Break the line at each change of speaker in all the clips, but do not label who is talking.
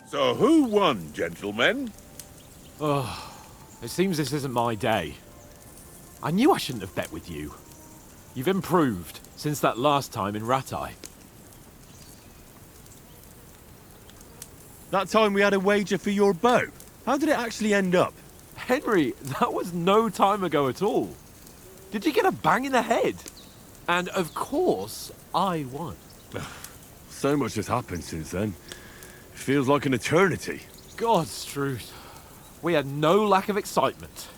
So who won, gentlemen?
Oh, it seems this isn't my day. I knew I shouldn't have bet with you. You've improved since that last time in Ratai.
That time we had a wager for your bow. How did it actually end up?
Henry, that was no time ago at all. Did you get a bang in the head? And of course, I won.
So much has happened since then. It feels like an eternity.
God's truth. We had no lack of excitement.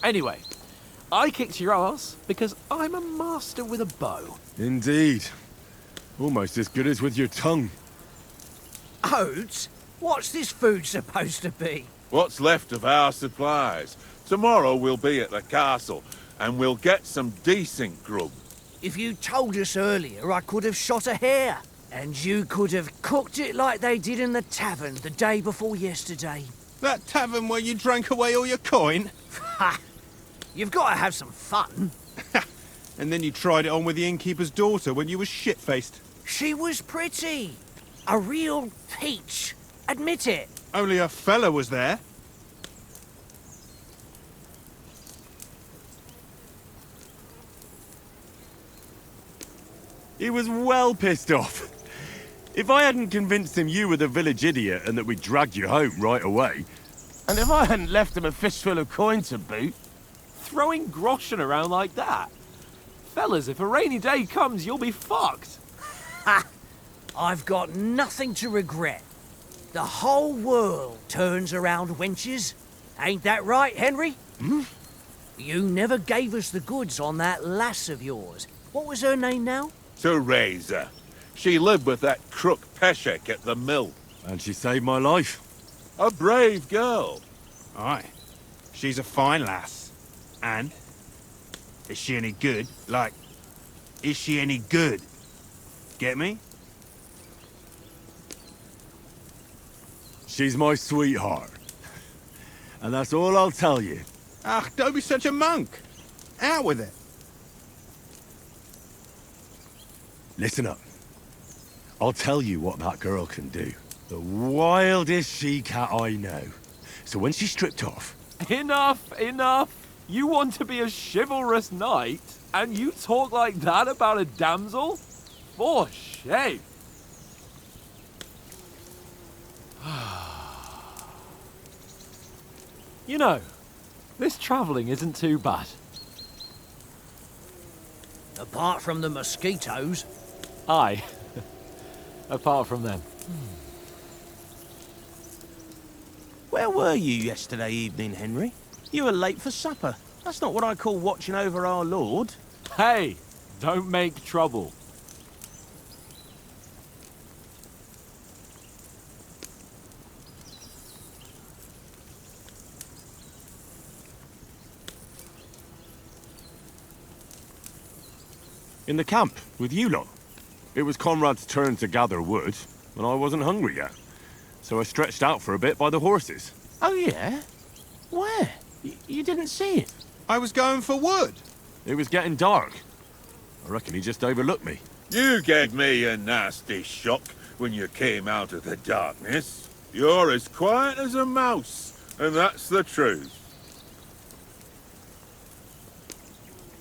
Anyway, I kicked your ass because I'm a master with a bow.
Indeed. Almost as good as with your tongue.
Oats? What's this food supposed to be?
What's left of our supplies? Tomorrow we'll be at the castle, and we'll get some decent grub.
If you told us earlier, I could have shot a hare. And you could have cooked it like they did in the tavern the day before yesterday.
That tavern where you drank away all your coin?
Ha! You've got to have some fun.
And then you tried it on with the innkeeper's daughter when you were shit-faced.
She was pretty. A real peach. Admit it.
Only a fella was there.
He was well pissed off. If I hadn't convinced him you were the village idiot and that we dragged you home right away...
And if I hadn't left him a fistful of coin to boot...
Throwing groschen around like that? Fellas, if a rainy day comes, you'll be fucked.
Ha! I've got nothing to regret. The whole world turns around wenches. Ain't that right, Henry?
Hmm?
You never gave us the goods on that lass of yours. What was her name now?
Teresa. She lived with that crook Peshek at the mill.
And she saved my life.
A brave girl.
Aye. She's a fine lass. And? Is she any good? Like, is she any good? Get me?
She's my sweetheart. And that's all I'll tell you.
Ach, don't be such a monk. Out with it.
Listen up. I'll tell you what that girl can do. The wildest she-cat I know. So when she's stripped off...
Enough, enough. You want to be a chivalrous knight, and you talk like that about a damsel? For shame. You know, this travelling isn't too bad.
Apart from the mosquitoes.
Aye. Apart from them.
Where were you yesterday evening, Henry? You were late for supper. That's not what I call watching over our Lord.
Hey, don't make trouble.
In the camp, with you lot. It was Conrad's turn to gather wood, and I wasn't hungry yet. So I stretched out for a bit by the horses.
Oh, yeah? Where? You didn't see it?
I was going for wood.
It was getting dark. I reckon he just overlooked me.
You gave me a nasty shock when you came out of the darkness. You're as quiet as a mouse, and that's the truth.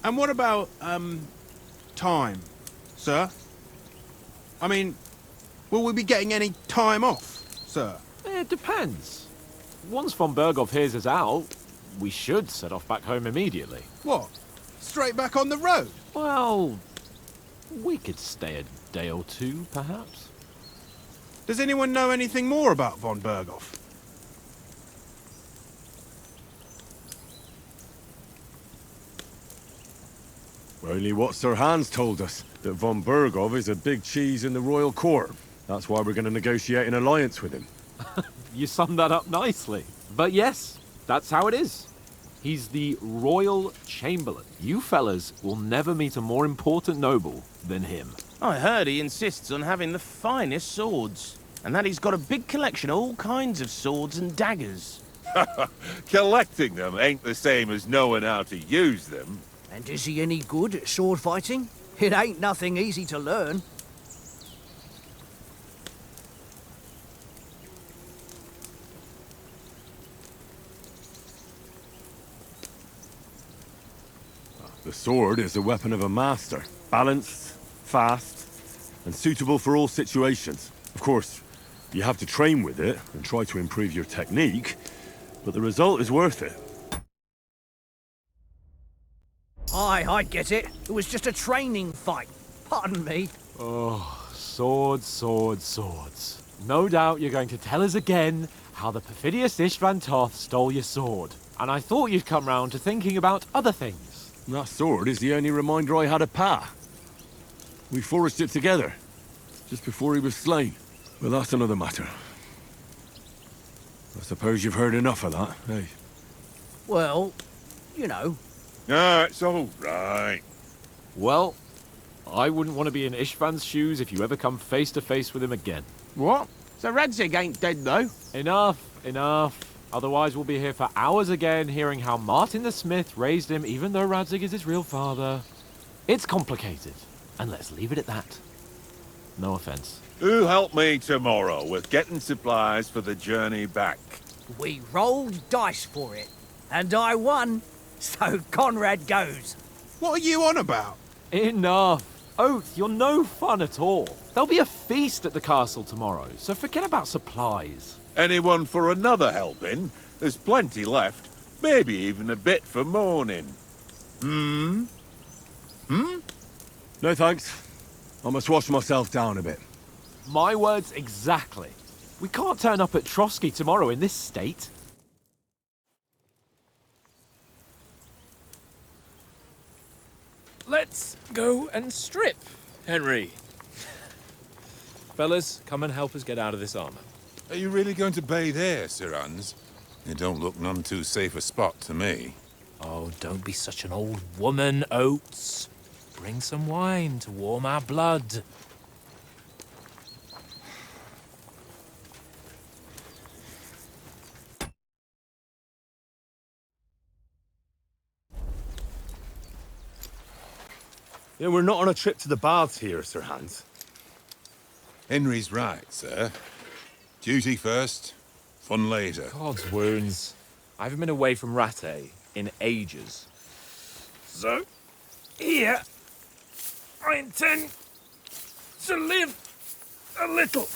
And what about, time, sir? I mean, will we be getting any time off, sir?
It depends. Once von Berghoff hears us out, we should set off back home immediately.
What? Straight back on the road?
Well, we could stay a day or two, perhaps.
Does anyone know anything more about von Berghoff?
Only what Sir Hans told us, that von Berghoff is a big cheese in the royal court. That's why we're going to negotiate an alliance with him.
You summed that up nicely. But yes, that's how it is. He's the Royal Chamberlain. You fellas will never meet a more important noble than him.
I heard he insists on having the finest swords. And that he's got a big collection of all kinds of swords and daggers.
Collecting them ain't the same as knowing how to use them.
And is he any good at sword fighting? It ain't nothing easy to learn.
The sword is a weapon of a master. Balanced, fast, and suitable for all situations. Of course, you have to train with it and try to improve your technique, but the result is worth it.
Aye, I get it. It was just a training fight. Pardon me.
Oh, swords, swords, swords. No doubt you're going to tell us again how the perfidious Istvan Toth stole your sword. And I thought you'd come round to thinking about other things.
That sword is the only reminder I had of Pa. We forged it together, just before he was slain. But that's another matter. I suppose you've heard enough of that, eh?
Well, you know.
Ah, it's all right.
Well, I wouldn't want to be in Istvan's shoes if you ever come face to face with him again.
What? So Radzig ain't dead, though?
Enough, enough. Otherwise we'll be here for hours again hearing how Martin the Smith raised him even though Radzig is his real father. It's complicated, and let's leave it at that. No offense.
Who'll help me tomorrow with getting supplies for the journey back?
We rolled dice for it, and I won, so Conrad goes.
What are you on about?
Enough. Oath, you're no fun at all. There'll be a feast at the castle tomorrow, so forget about supplies.
Anyone for another helping? There's plenty left. Maybe even a bit for morning. Hmm?
No thanks. I must wash myself down a bit.
My words exactly. We can't turn up at Trotsky tomorrow in this state.
Let's go and strip, Henry. Fellas, come and help us get out of this armor.
Are you really going to bathe here, Sir Hans? It don't look none too safe a spot to me.
Oh, don't be such an old woman, Oates. Bring some wine to warm our blood.
Yeah, we're not on a trip to the baths here, Sir Hans.
Henry's right, sir. Duty first, fun later.
God's wounds. I haven't been away from Rate in ages. So, here, I intend to live a little.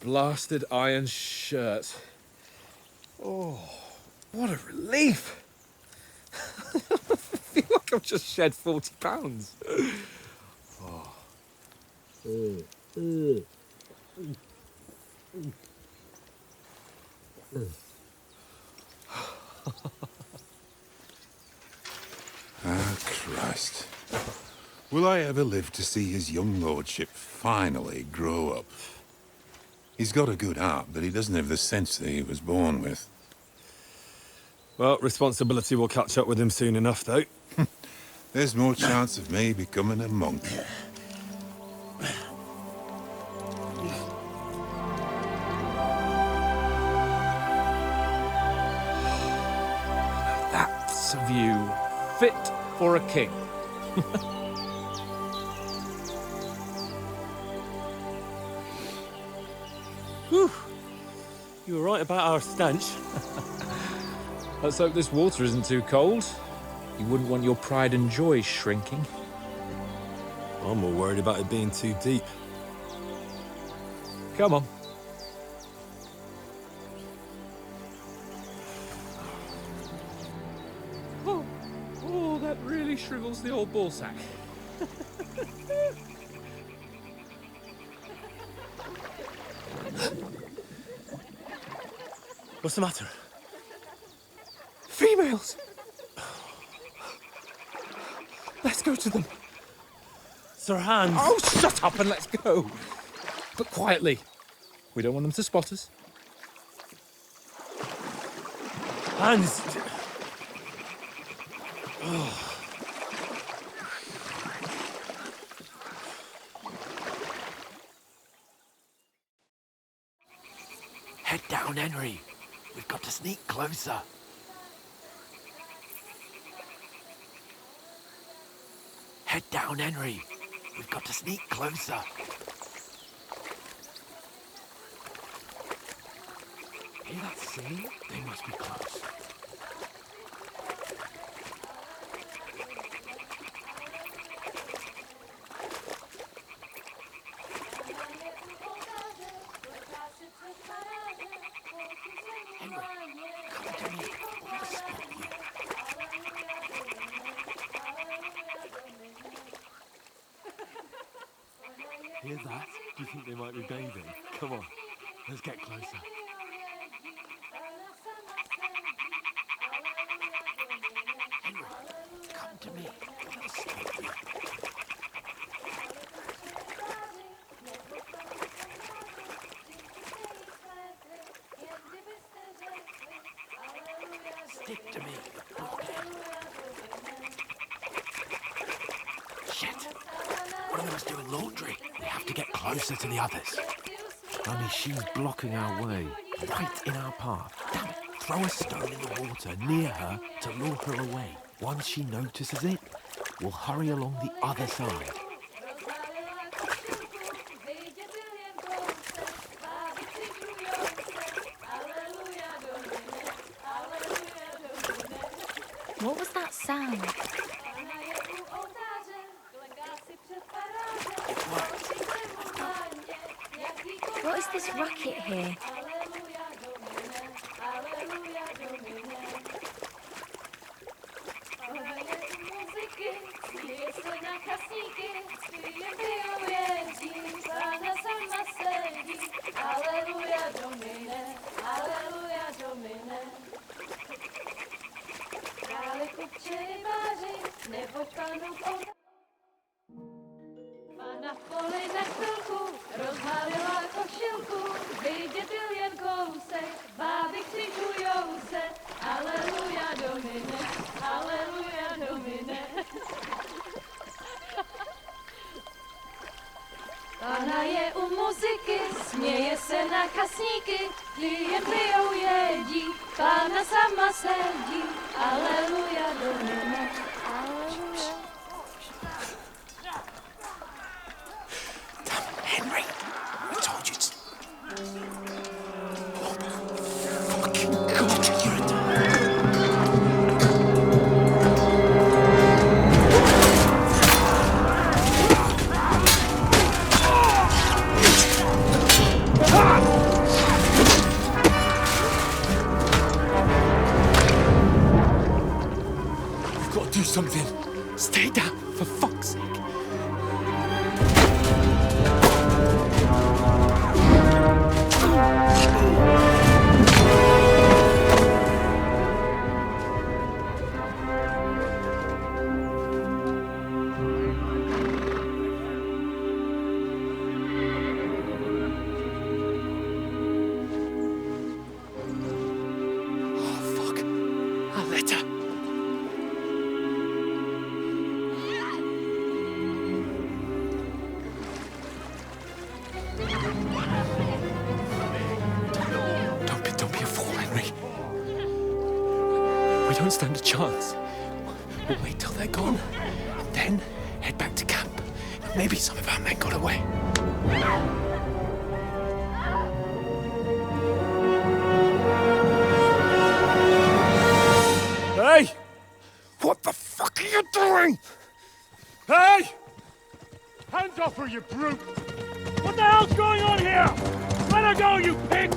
Blasted iron shirt. Oh, what a relief. I feel like I've just shed 40 pounds.
Ah, Christ. Will I ever live to see his young lordship finally grow up? He's got a good heart, but he doesn't have the sense that he was born with.
Well, responsibility will catch up with him soon enough, though.
There's more chance of me becoming a monk.
That's a view fit for a king.
Whew. You were right about our stench.
Let's hope this water isn't too cold. You wouldn't want your pride and joy shrinking.
I'm more worried about it being too deep.
Come on. Oh, that really shrivels the old ball sack.
What's the matter?
Females! Let's go to them.
Sir Hans!
Oh, shut up and let's go. But quietly. We don't want them to spot us.
Hans!
Head down, Henry. We've got to sneak closer. Head down, Henry. We've got to sneak closer. Hear that singing? They must be close. Henry, come to me. I want to spot you. Hear that? Do you think they might be bathing? Come on, let's get closer. Henry, come to me. I want to spot you. Stick to me. Blockhead. Shit. One of them's doing laundry. They have to get closer to the others. Only she's blocking our way, right in our path. Damn it. Throw a stone in the water near her to lure her away. Once she notices it, we'll hurry along the other side.
What was that sound? What is this racket here?
Pana v poli za chvilku rozhalila košilku, vidět byl jen kousek, báby křičujou se, aleluja Domine, aleluja Domine. Pana je u muziky, směje se na kasníky, klienty ją jedí, Pana sama sedí, aleluja Domine, aleluja.
Henry, I told you to... Oh, fucking God, you're a... You've got to do something. Stay down, for fuck's sake. Don't be a fool, Henry. We don't stand a chance. We'll wait till they're gone, and then head back to camp. Maybe some of our men got away. Hey! What the fuck are you doing? Hey! Hands off her, you brute! What the hell's going on here? Let her go, you pigs!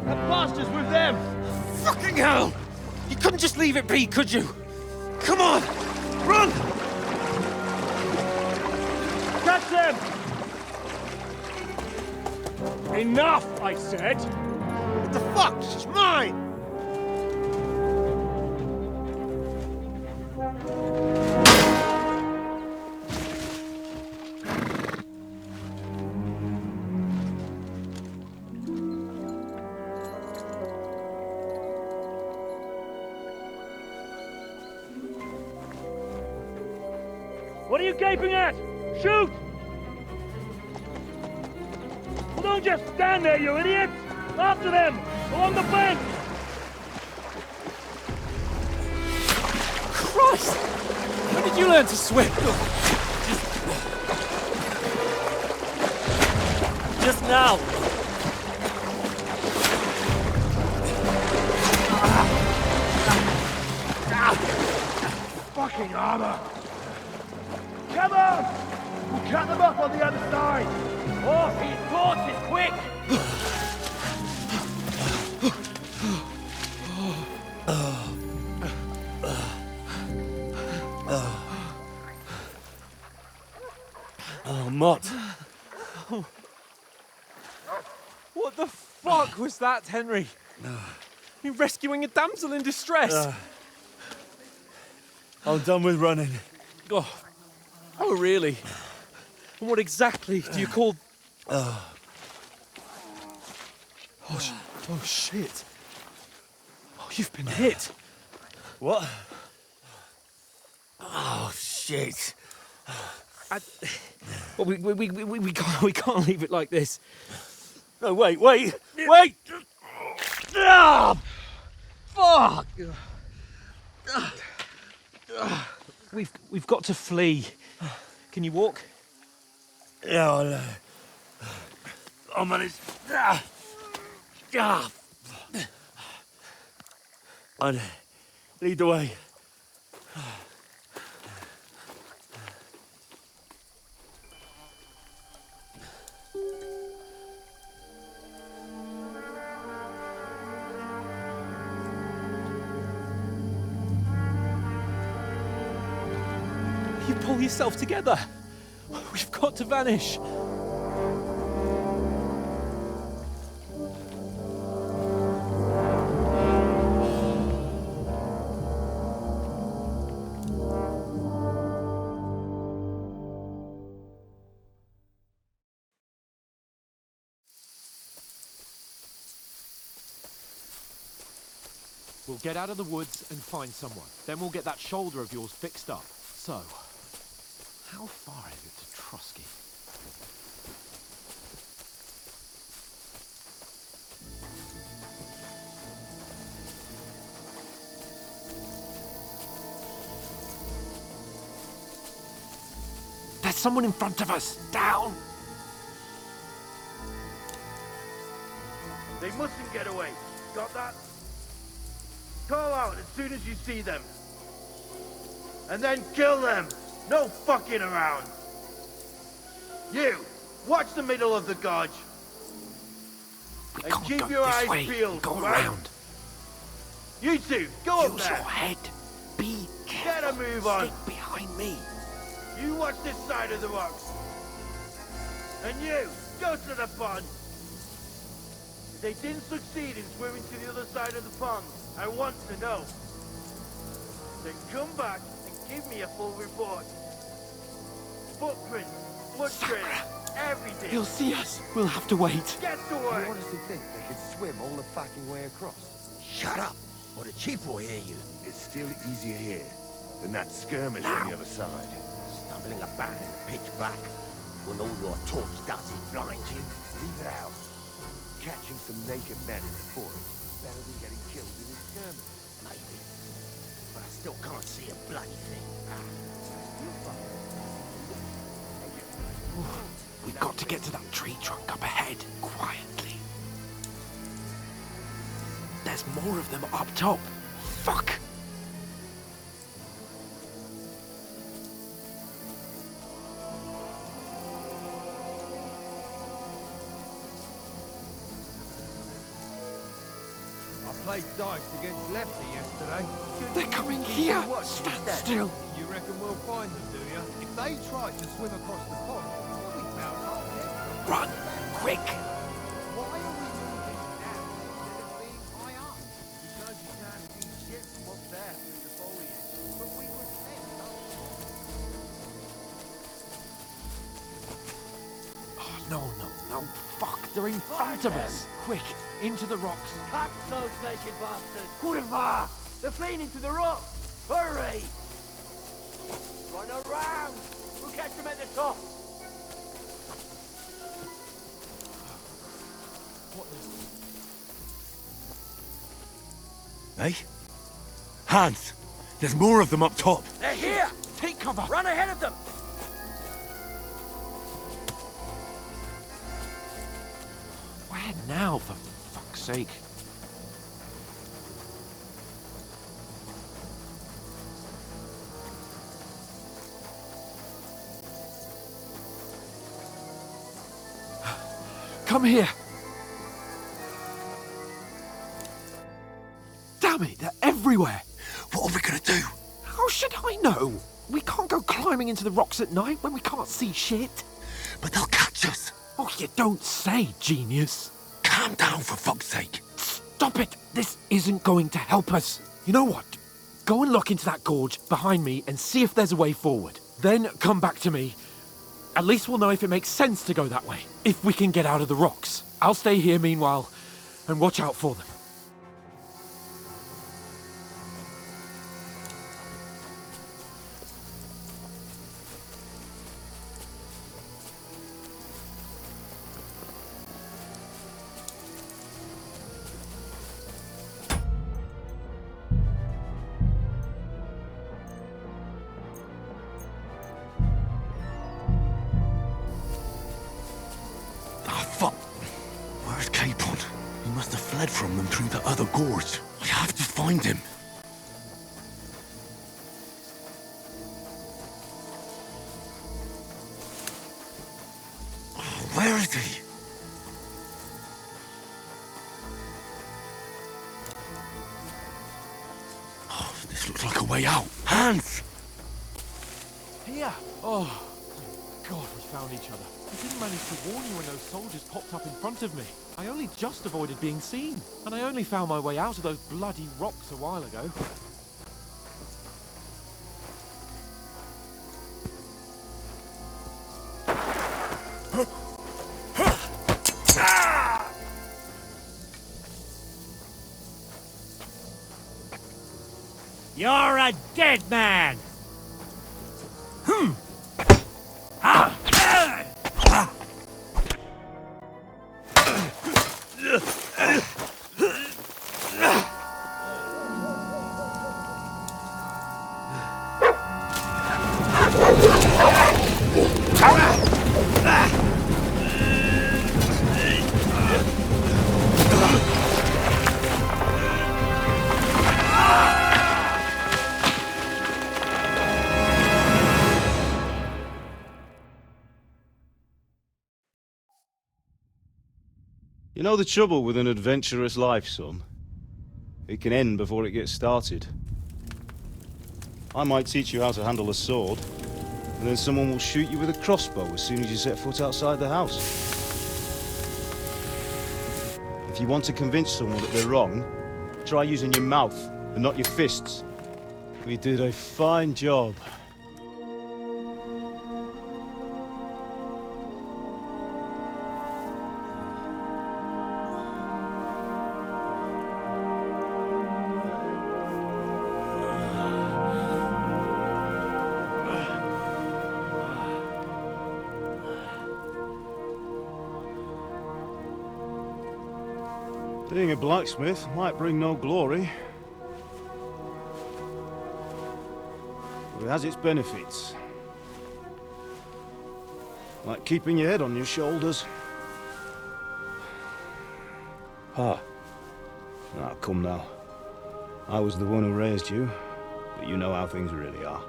That bastard's with them! Fucking hell! You couldn't just leave it be, could you? Come on! Run! Catch them! Enough, I said! What the fuck? She's mine!
What are you gaping at? Shoot! Well, don't just stand there, you idiots! After them! Along the bank!
Christ! When did you learn to swim? Just now.
fucking armor! Come on! We'll cut them up on the other side! Off his horses, quick!
Oh, Mott.
What the fuck was that, Henry? You rescuing a damsel in distress?
I'm done with running.
Oh, really? And what exactly do you call... Oh, shit. Oh, you've been hit.
What? Oh, shit.
Well, we can't leave it like this.
No, wait! Ah!
Fuck! We've got to flee. Can you walk?
Yeah, I'll manage. I'd lead the way.
You pull yourself together. We've got to vanish. We'll get out of the woods and find someone. Then we'll get that shoulder of yours fixed up. So, how far is it to Trotsky? There's someone in front of us! Down!
They mustn't get away. Got that? Call out as soon as you see them. And then kill them! No fucking around! You! Watch the middle of the gorge! And keep your eyes peeled,
Go
right?
around.
You two, go up
Use
there!
your head. Be
Get a
careful.
move on!
Stick behind me.
You watch this side of the rocks! And you, go to the pond! If they didn't succeed in swimming to the other side of the pond, I want to know. Then come back and give me a full report. Footprints, footprints, everything.
He'll see us. We'll have to wait.
Get to work.
You honestly think they could swim all the fucking way across? Shut up, or the chief will hear you.
It's still easier here than that skirmish on the other side.
Stumbling about in the pitch black, when all your torch does is blind you.
Leave it out. Catching some naked men in the forest is better than getting killed in a skirmish.
Maybe. But I still can't see a bloody thing.
We've got to get to that tree trunk up ahead, quietly. There's more of them up top. Fuck!
Played dice against Lefty yesterday.
They're coming here! Stand still!
You reckon we'll find them, do you? If they tried to swim across the pond, we'll be found half dead.
Run! Quick!
Why are we moving now instead of being high up? Because you can't see shit from up there through the foliage. But we were sent.
Oh, no. Fuck, they're in front of us! Quick, into the rocks.
Cut those naked bastards. Kurva! They're fleeing into the rocks. Hurry! Run around. We'll catch them at the top.
Hey? Hans! There's more of them up top!
They're here!
Take cover!
Run ahead of them!
Where now, for fuck's sake? Come here. Damn it, they're everywhere.
What are we gonna do?
How should I know? We can't go climbing into the rocks at night when we can't see shit.
But they'll catch us.
Oh, you don't say, genius.
Calm down, for fuck's sake.
Stop it. This isn't going to help us. You know what? Go and look into that gorge behind me and see if there's a way forward. Then come back to me. At least we'll know if it makes sense to go that way. If we can get out of the rocks. I'll stay here meanwhile and watch out for them.
Fled from them through the other gorge. I have to find him. Oh, where is he? Oh, this looks like a way out. Hans!
Here! Oh, thank God we found each other. I didn't manage to warn you when those soldiers popped up in front of me. I only just avoided being seen. And I only found my way out of those bloody rocks a while ago.
You're a dead man!
You know the trouble with an adventurous life, son? It can end before it gets started. I might teach you how to handle a sword, and then someone will shoot you with a crossbow as soon as you set foot outside the house. If you want to convince someone that they're wrong, try using your mouth and not your fists. We did a fine job. Being a blacksmith might bring no glory, but it has its benefits. Like keeping your head on your shoulders. Ah. Now, come now. I was the one who raised you, but you know how things really are.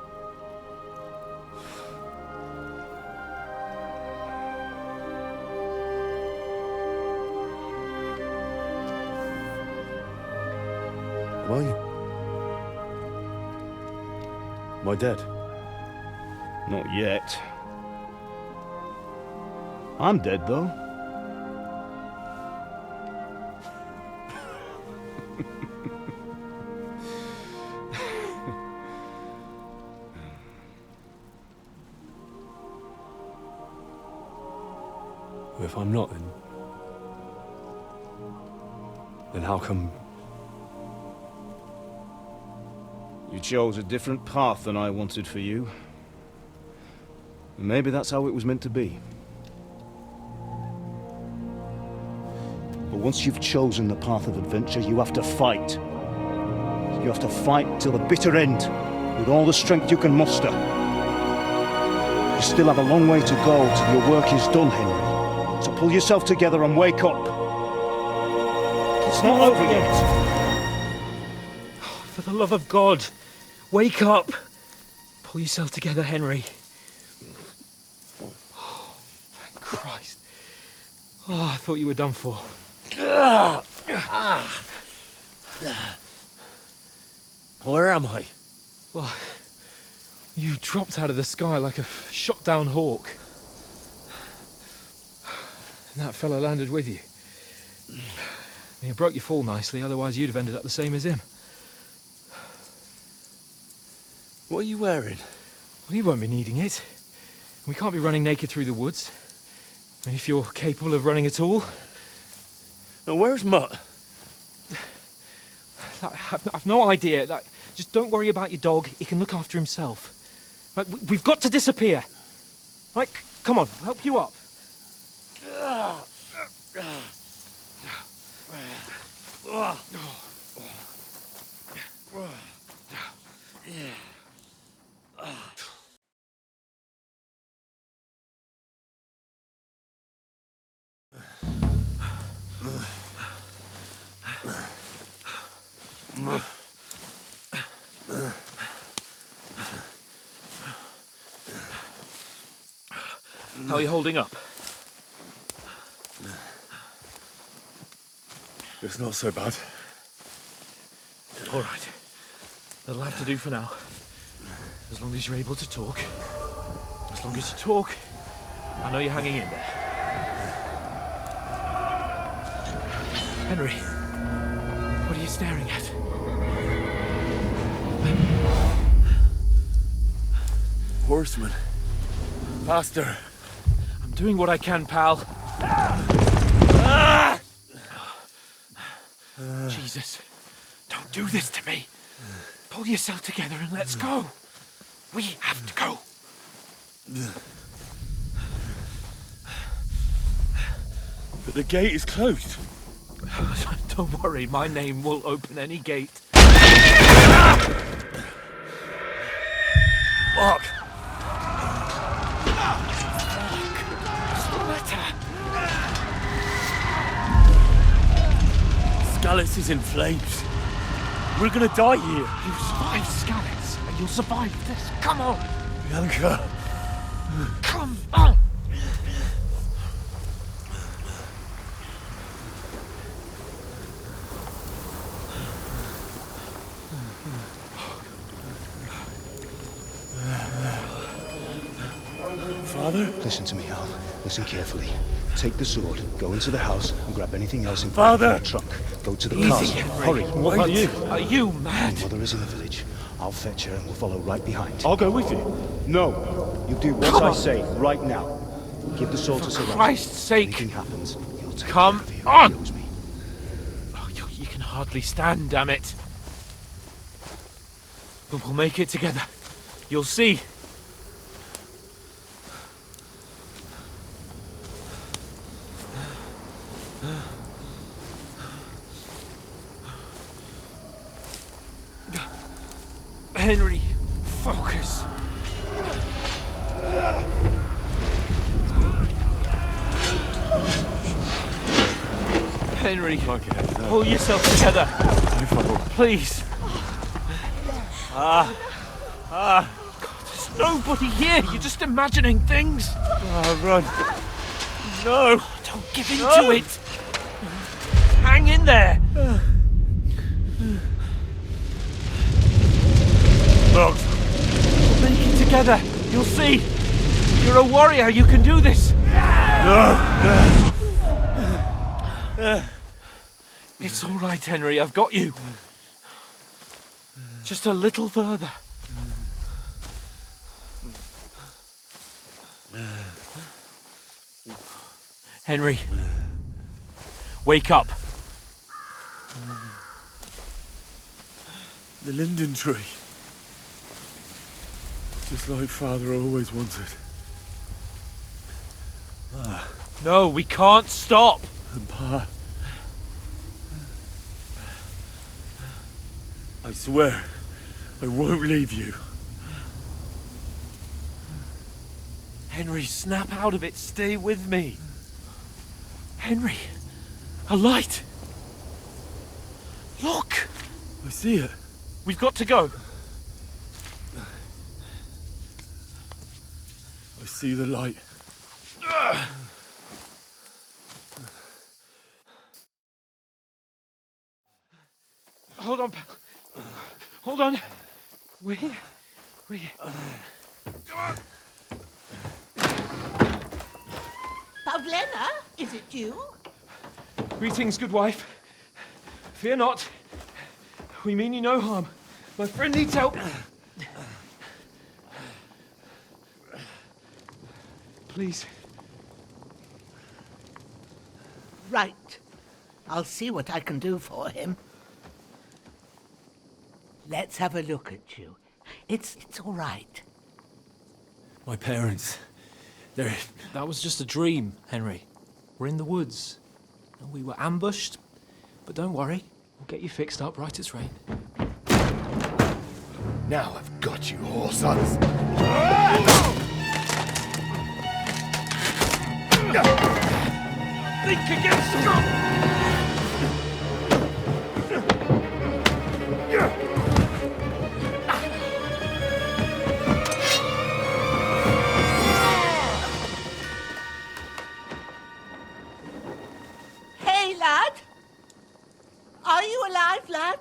Am I dead? Not yet. I'm dead, though.
If I'm not, then how come...
You chose a different path than I wanted for you. And maybe that's how it was meant to be. But once you've chosen the path of adventure, you have to fight. You have to fight till the bitter end, with all the strength you can muster. You still have a long way to go till your work is done, Henry. So pull yourself together and wake up. It's not over yet.
For the love of God, wake up! Pull yourself together, Henry. Oh, thank Christ. Oh, I thought you were done for.
Where am I?
Well, you dropped out of the sky like a shot-down hawk. And that fella landed with you. You broke your fall nicely, otherwise you'd have ended up the same as him.
What are you wearing?
Well, you won't be needing it. We can't be running naked through the woods. And if you're capable of running at all...
Now, where's Mutt?
I've no idea. Just don't worry about your dog. He can look after himself. Right, we've got to disappear. Right, come on, I'll help you up.
How are you holding up?
It's not so bad.
All right. That'll have to do for now. As long as you're able to talk. As long as you talk, I know you're hanging in there. Henry, what are you staring at?
Horseman. Faster.
I'm doing what I can, pal. Jesus, don't do this to me. Pull yourself together and let's go. We have to go.
But the gate is closed.
Don't worry, my name will open any gate.
Fuck! Scallis is in flames. We're gonna die here.
You survived Scallis, and you'll survive this. Come on!
Bianca!
Come on!
Father?
Listen to me, Al. Listen carefully. Take the sword, go into the house, and grab anything else in
Father!
the trunk. Go to the
Easy,
castle.
Henry.
Hurry.
What about you?
Are you mad?
My mother is in the village. I'll fetch her and we'll follow right behind.
I'll go with you.
No. You do what I say right now. Give the sword to Sir
Christ's sake!
Anything happens, you'll take
Come
care of him.
on!
He knows me.
Oh, you can hardly stand, damn it. But we'll make it together. You'll see. Henry, focus. Henry, pull yourself together. Please. God, there's nobody here. You're just imagining things.
Run.
No, don't give in to it. Hang in there.
Look.
We'll make it together. You'll see. You're a warrior. You can do this. It's all right, Henry. I've got you. Just a little further. Henry, wake up.
The linden tree. Just like Father always wanted.
No, we can't stop.
And Pa. I swear, I won't leave you.
Henry, snap out of it. Stay with me. Henry, a light. Look.
I see it.
We've got to go.
I see the light.
Pavlena, is it you?
Greetings, good wife. Fear not. We mean you no harm. My friend needs help. Please.
Right. I'll see what I can do for him. Let's have a look at you. It's all right.
My parents. They're... That was just a dream, Henry. We're in the woods. We were ambushed, but don't worry. We'll get you fixed up right as rain.
Now I've got you, whore sons.
Think again, Scott!
Hey, lad! Are you alive, lad?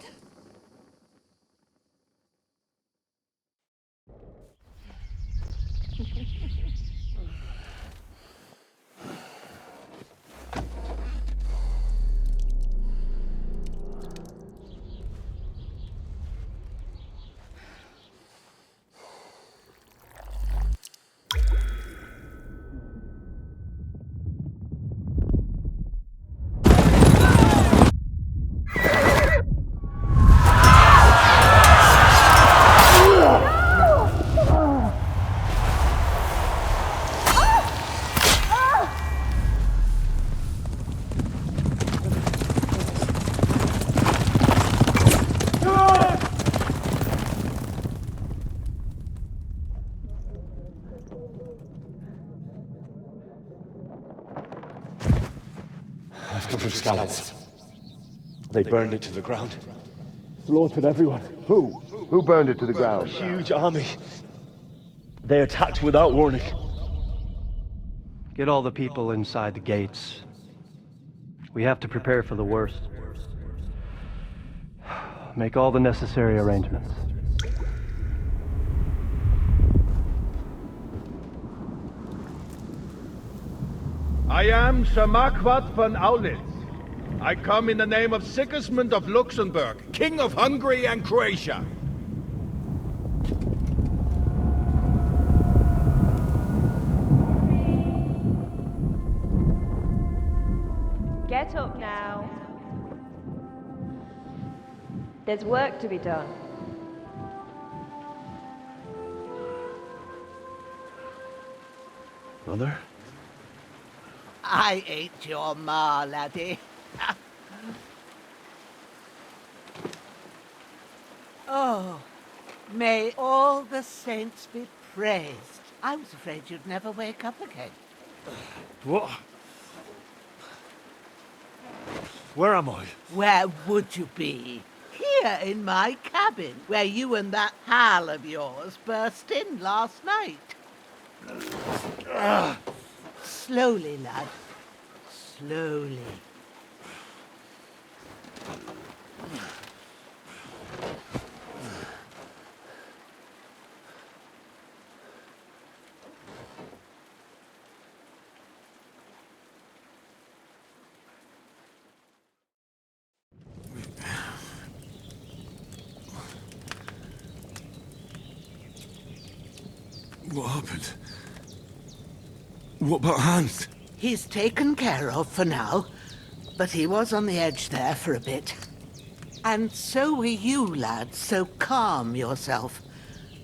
I've come from Scallops. They burned it to the ground. Slaughtered everyone.
Who? Who burned it to the
A
ground?
huge army. They attacked without warning.
Get all the people inside the gates. We have to prepare for the worst. Make all the necessary arrangements.
I am Sir Marquardt von Aulitz. I come in the name of Sigismund of Luxembourg, King of Hungary and Croatia.
Get up now. There's work to be done.
Mother?
I ain't your ma, laddie. Oh, may all the saints be praised. I was afraid you'd never wake up again.
What? Where am I?
Where would you be? Here in my cabin, where you and that pal of yours burst in last night. Slowly, lad. Slowly.
What happened? What about Hans?
He's taken care of for now, but he was on the edge there for a bit. And so were you, lad, so calm yourself.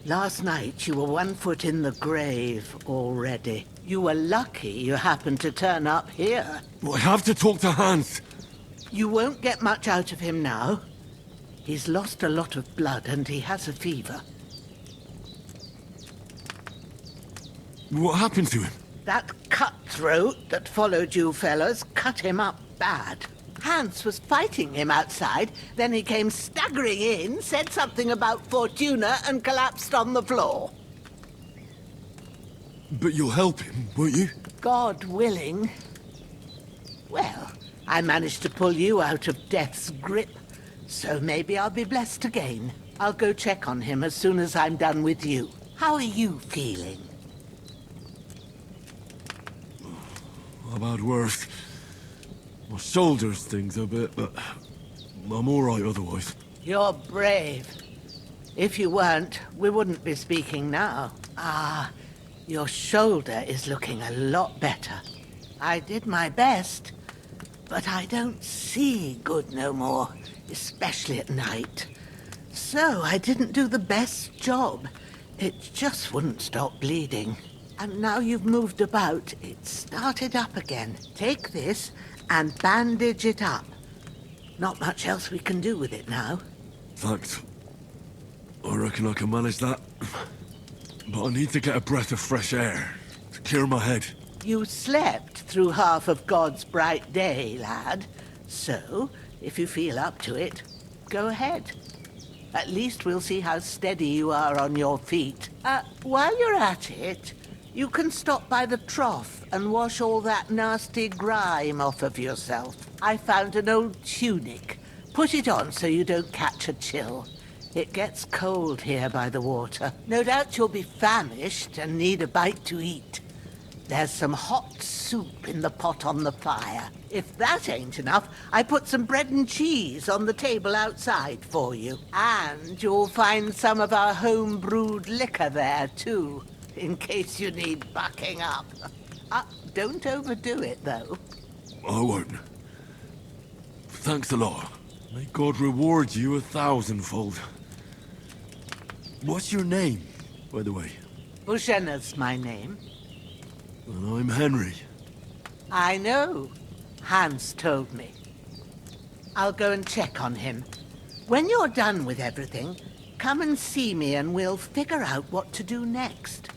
Last night you were 1 foot in the grave already. You were lucky you happened to turn up here.
Well, I have to talk to Hans.
You won't get much out of him now. He's lost a lot of blood and he has a fever.
What happened to him?
That cutthroat that followed you fellas cut him up bad. Hans was fighting him outside, then he came staggering in, said something about Fortuna and collapsed on the floor.
But you'll help him, won't you?
God willing. Well, I managed to pull you out of death's grip, so maybe I'll be blessed again. I'll go check on him as soon as I'm done with you. How are you feeling?
I've had worse. My shoulder stings a bit, but I'm all right otherwise.
You're brave. If you weren't, we wouldn't be speaking now. Your shoulder is looking a lot better. I did my best, but I don't see good no more, especially at night. So I didn't do the best job. It just wouldn't stop bleeding. And now you've moved about, it started up again. Take this and bandage it up. Not much else we can do with it now.
Thanks. I reckon I can manage that. But I need to get a breath of fresh air to clear my head.
You slept through half of God's bright day, lad. So, if you feel up to it, go ahead. At least we'll see how steady you are on your feet. While you're at it, you can stop by the trough and wash all that nasty grime off of yourself. I found an old tunic. Put it on so you don't catch a chill. It gets cold here by the water. No doubt you'll be famished and need a bite to eat. There's some hot soup in the pot on the fire. If that ain't enough, I put some bread and cheese on the table outside for you. And you'll find some of our home-brewed liquor there, too, in case you need bucking up. Don't overdo it, though.
I won't. Thanks a lot. May God reward you 1,000-fold. What's your name, by the way?
Bushenna's my name.
And I'm Henry.
I know. Hans told me. I'll go and check on him. When you're done with everything, come and see me and we'll figure out what to do next.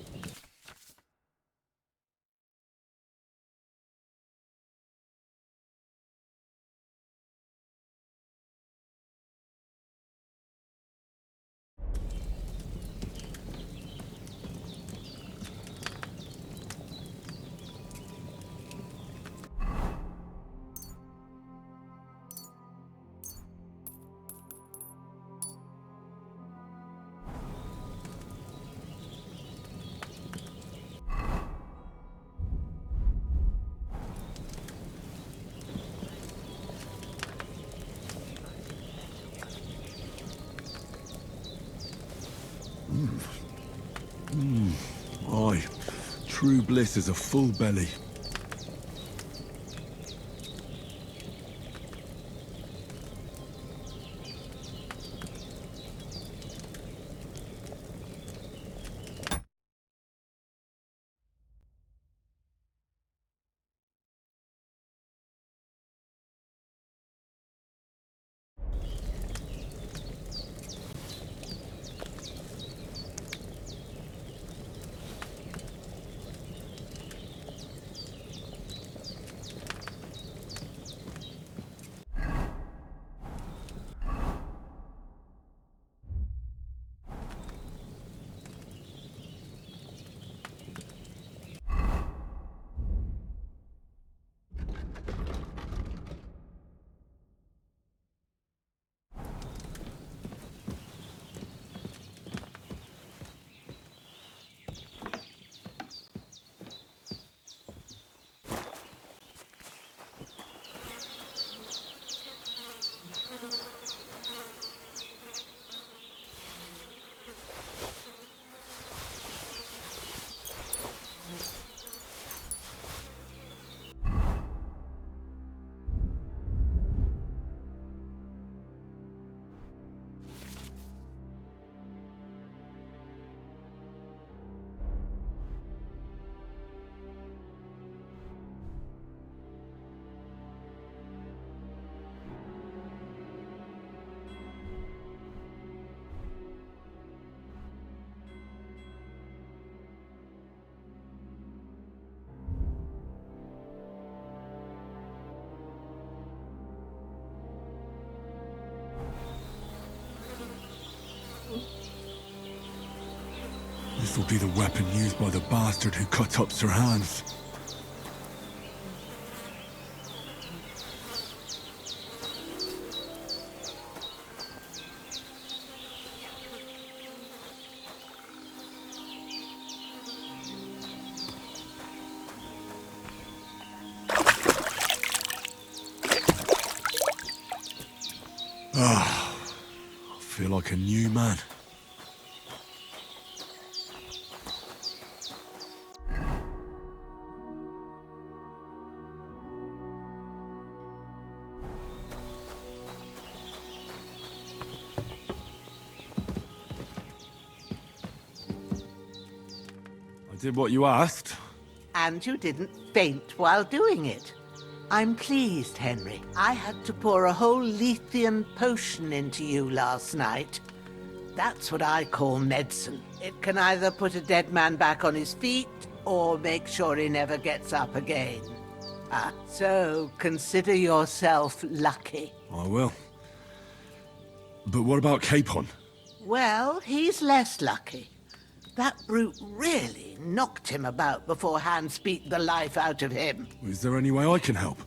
Aye. True bliss is a full belly. This will be the weapon used by the bastard who cut up Sir Hans. like a new man. I did what you asked.
And you didn't faint while doing it. I'm pleased, Henry. I had to pour a whole Lethean potion into you last night. That's what I call medicine. It can either put a dead man back on his feet, or make sure he never gets up again. So consider yourself lucky.
I will. But what about Capon?
Well, he's less lucky. That brute really knocked him about before Hans beat the life out of him.
Is there any way I can help?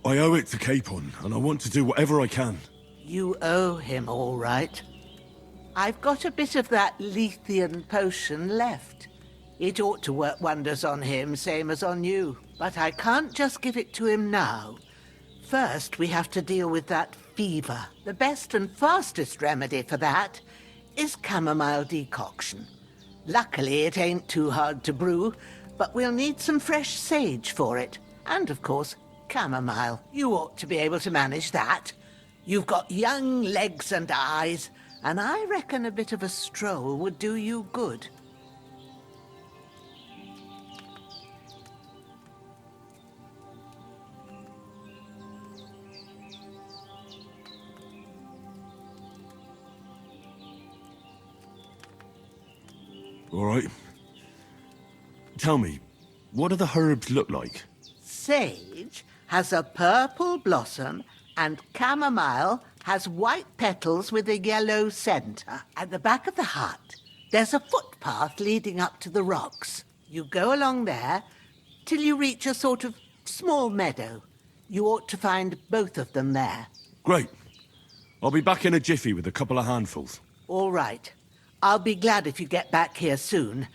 I owe it to Capon, and I want to do whatever I can.
You owe him, all right. I've got a bit of that Lethean potion left. It ought to work wonders on him, same as on you. But I can't just give it to him now. First, we have to deal with that fever. The best and fastest remedy for that is chamomile decoction. Luckily, it ain't too hard to brew, but we'll need some fresh sage for it. And, of course, chamomile. You ought to be able to manage that. You've got young legs and eyes, and I reckon a bit of a stroll would do you good.
All right. Tell me, what do the herbs look like?
Sage has a purple blossom, and chamomile has white petals with a yellow center. At the back of the hut, there's a footpath leading up to the rocks. You go along there till you reach a sort of small meadow. You ought to find both of them there.
Great. I'll be back in a jiffy with a couple of handfuls.
All right. I'll be glad if you get back here soon.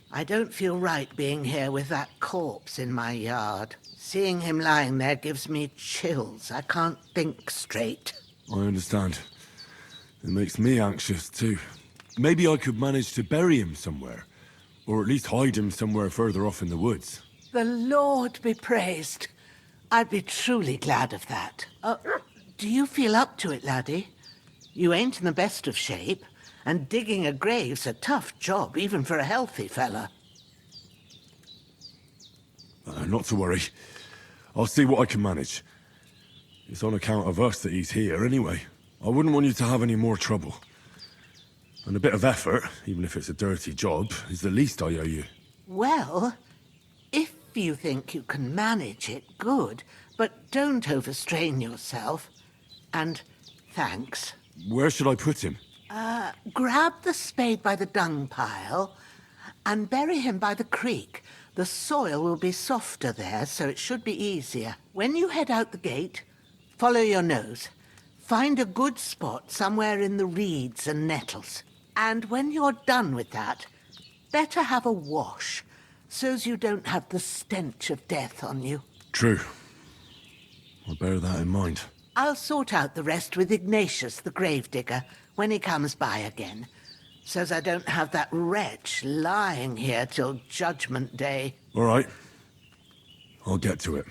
I don't feel right being here with that corpse in my yard. Seeing him lying there gives me chills. I can't think straight.
I understand. It makes me anxious, too. Maybe I could manage to bury him somewhere. Or at least hide him somewhere further off in the woods.
The Lord be praised. I'd be truly glad of that. Do you feel up to it, laddie? You ain't in the best of shape. And digging a grave's a tough job, even for a healthy fella.
Not to worry. I'll see what I can manage. It's on account of us that he's here, anyway. I wouldn't want you to have any more trouble. And a bit of effort, even if it's a dirty job, is the least I owe you.
Well, if you think you can manage it, good. But don't overstrain yourself. And thanks.
Where should I put him?
Grab the spade by the dung pile and bury him by the creek. The soil will be softer there, so it should be easier. When you head out the gate, follow your nose. Find a good spot somewhere in the reeds and nettles. And when you're done with that, better have a wash, so's you don't have the stench of death on you.
True. I'll bear that in mind.
I'll sort out the rest with Ignatius, the gravedigger, when he comes by again, so's I don't have that wretch lying here till Judgment Day.
All right. I'll get to it.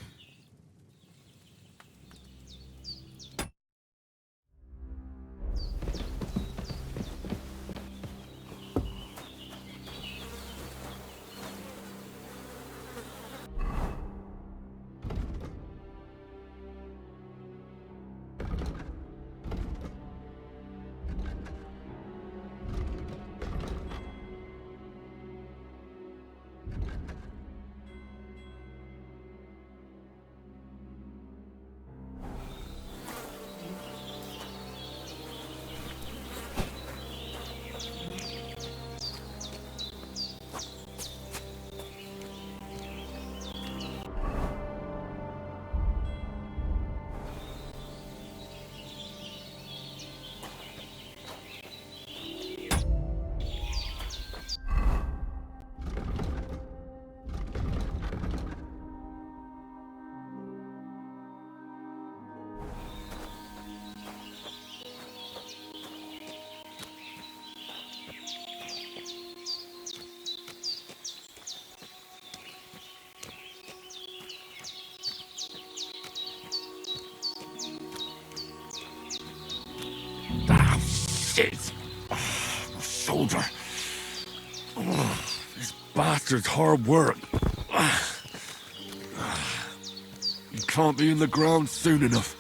bastard's hard work. You can't be in the ground soon enough.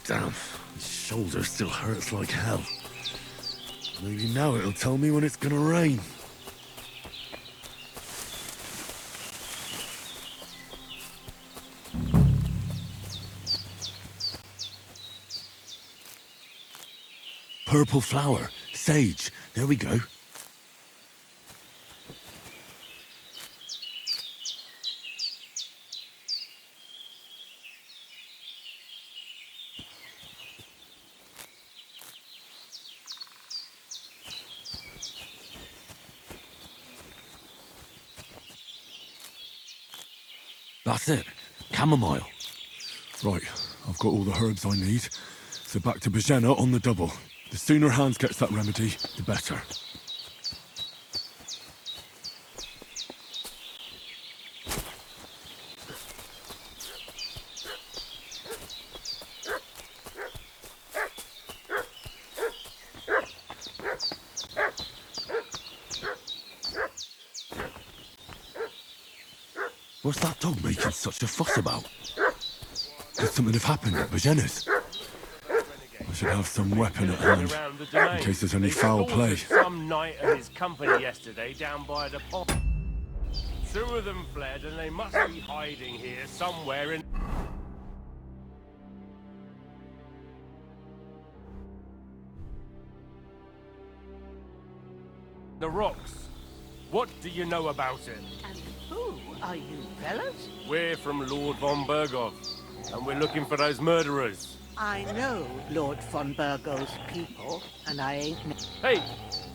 Damn, my shoulder still hurts like hell. Maybe now it'll tell me when it's gonna rain. Purple flower, sage, there we go. That's it. Chamomile. Right, I've got all the herbs I need. So back to Bajena on the double. The sooner Hans gets that remedy, the better. What's that dog making such a fuss about? Could something have happened at Bajena's? I should have some weapon at hand, in case there's any foul play.
Some knight and his company yesterday down by the pond. 2 of them fled and they must be hiding here somewhere in the rocks. What do you know about it?
And who are you, fellas?
We're from Lord von Burgov, and we're looking for those murderers.
I know Lord von Burgo's people, and I ain't...
Hey,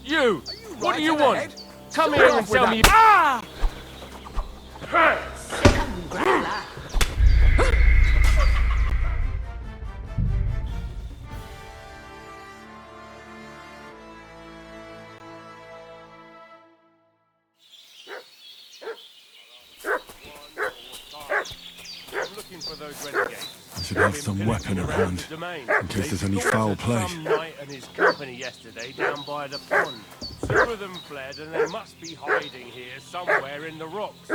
you! What do you
right in the
want?
head?
Come
Sort
here
off
and
with
tell
that.
me... Ah!
Grappler.
I'm looking for those renegades.
I should have some weapon at hand, in case there's any foul play.
Some knight and his company yesterday down by the pond. 2 of them fled and they must be hiding here somewhere in the rocks.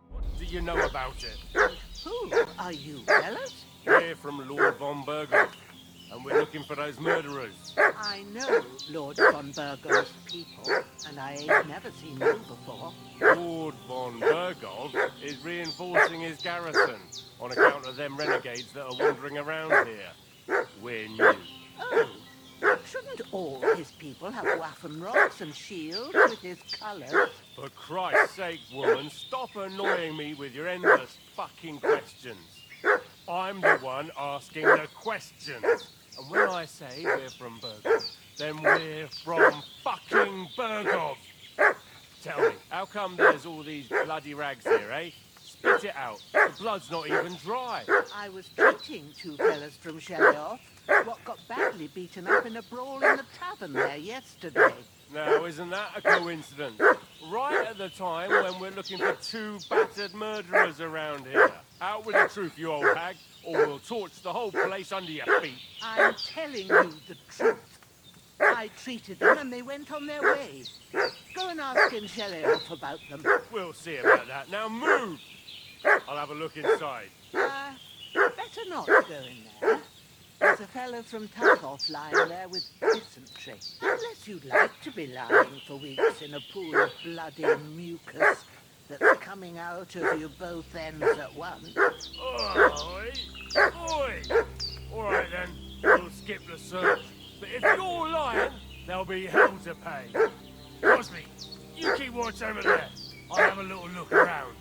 What do you know about it?
Who are you, fellas?
We're from Lord von Burgov, and we're looking for those murderers.
I know Lord von Burgo's people, and I ain't never seen you before.
Lord von Burgov is reinforcing his garrison on account of them renegades that are wandering around here. We're new.
Oh, shouldn't all his people have waffen rocks and shields with his colours?
For Christ's sake, woman, stop annoying me with your endless fucking questions. I'm the one asking the questions. And when I say we're from Burgov, then we're from fucking Burgov. Tell me, how come there's all these bloody rags here, eh? Spit it out. The blood's not even dry.
I was treating 2 fellas from Shelley off. what got badly beaten up in a brawl in the tavern there yesterday.
Now, isn't that a coincidence? Right at the time when we're looking for 2 battered murderers around here. Out with the truth, you old hag, or we'll torch the whole place under your feet.
I'm telling you the truth. I treated them and they went on their way. Go and ask Shelley-off about them.
We'll see about that. Now move! I'll have a look inside.
Better not go in there. There's a fellow from Tarkov lying there with dysentery. Unless you'd like to be lying for weeks in a pool of bloody mucus that's coming out of you both ends at once.
Oi! Oi! All right then, we'll skip the search. But if you're lying, there'll be hell to pay. Crosby, you keep watch over there. I'll have a little look around.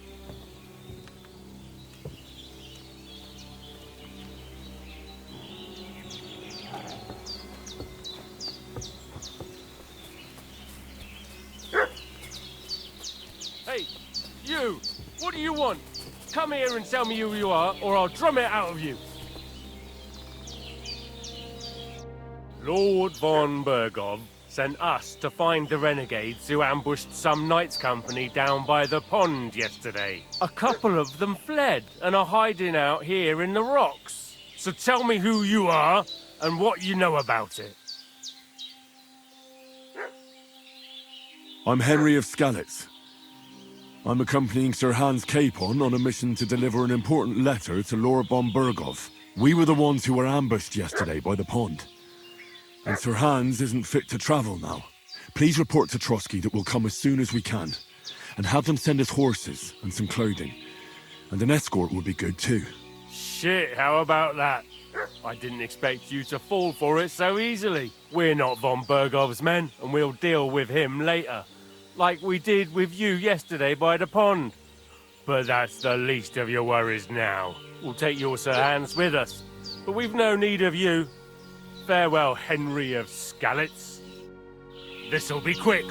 Hey, you! What do you want? Come here and tell me who you are, or I'll drum it out of you. Lord von Bergov sent us to find the renegades who ambushed some knights' company down by the pond yesterday. A couple of them fled and are hiding out here in the rocks. So tell me who you are and what you know about it.
I'm Henry of Skalitz. I'm accompanying Sir Hans Capon on a mission to deliver an important letter to Lord von Bergov. We were the ones who were ambushed yesterday by the pond. And Sir Hans isn't fit to travel now. Please report to Trotsky that we'll come as soon as we can. And have them send us horses and some clothing. And an escort would be good too.
Shit, how about that? I didn't expect you to fall for it so easily. We're not von Bergov's men, and we'll deal with him later. Like we did with you yesterday by the pond. But that's the least of your worries now. We'll take your Sir Hans with us. But we've no need of you. Farewell, Henry of Skalitz. This'll be quick.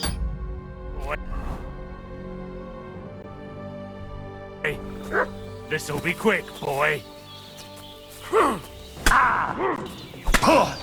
Hey, this'll be quick, boy. Ah!